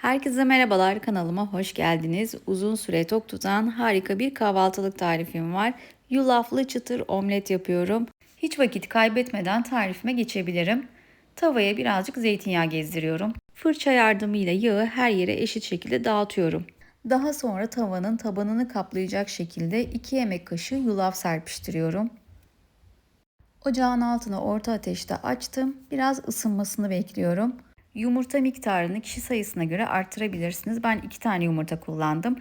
Herkese merhabalar, kanalıma hoş geldiniz. Uzun süre tok tutan harika bir kahvaltılık tarifim var. Yulaflı çıtır omlet yapıyorum. Hiç vakit kaybetmeden tarifime geçebilirim. Tavaya birazcık zeytinyağı gezdiriyorum. Fırça yardımıyla yağı her yere eşit şekilde dağıtıyorum. Daha sonra tavanın tabanını kaplayacak şekilde 2 yemek kaşığı yulaf serpiştiriyorum. Ocağın altını orta ateşte açtım. Biraz ısınmasını bekliyorum. Yumurta miktarını kişi sayısına göre arttırabilirsiniz. Ben 2 tane yumurta kullandım.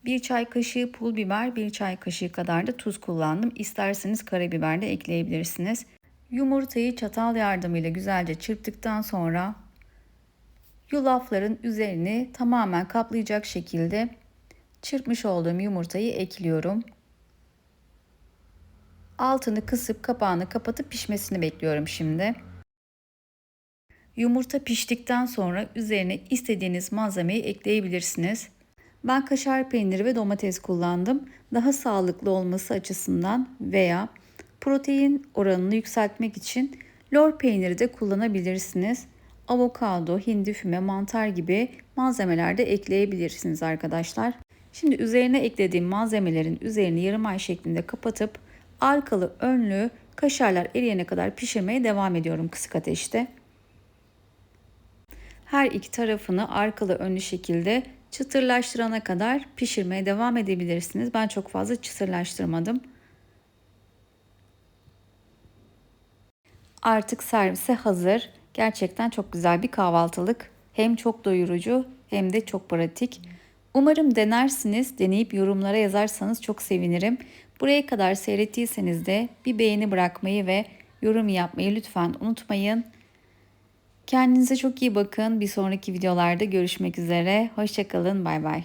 1 çay kaşığı pul biber, 1 çay kaşığı kadar da tuz kullandım. İsterseniz karabiber de ekleyebilirsiniz. Yumurtayı çatal yardımıyla güzelce çırptıktan sonra yulafların üzerini tamamen kaplayacak şekilde çırpmış olduğum yumurtayı ekliyorum. Altını kısıp kapağını kapatıp pişmesini bekliyorum şimdi. Yumurta piştikten sonra üzerine istediğiniz malzemeyi ekleyebilirsiniz. Ben kaşar peyniri ve domates kullandım. Daha sağlıklı olması açısından veya protein oranını yükseltmek için lor peyniri de kullanabilirsiniz. Avokado, hindi füme, mantar gibi malzemeler de ekleyebilirsiniz arkadaşlar. Şimdi üzerine eklediğim malzemelerin üzerini yarım ay şeklinde kapatıp arkalı önlü kaşarlar eriyene kadar pişirmeye devam ediyorum kısık ateşte. Her iki tarafını arkalı önlü şekilde çıtırlaştırana kadar pişirmeye devam edebilirsiniz. Ben çok fazla çıtırlaştırmadım. Artık servise hazır. Gerçekten çok güzel bir kahvaltılık. Hem çok doyurucu hem de çok pratik. Umarım denersiniz. Deneyip yorumlara yazarsanız çok sevinirim. Buraya kadar seyrettiyseniz de bir beğeni bırakmayı ve yorum yapmayı lütfen unutmayın. Kendinize çok iyi bakın. Bir sonraki videolarda görüşmek üzere. Hoşça kalın. Bay bay.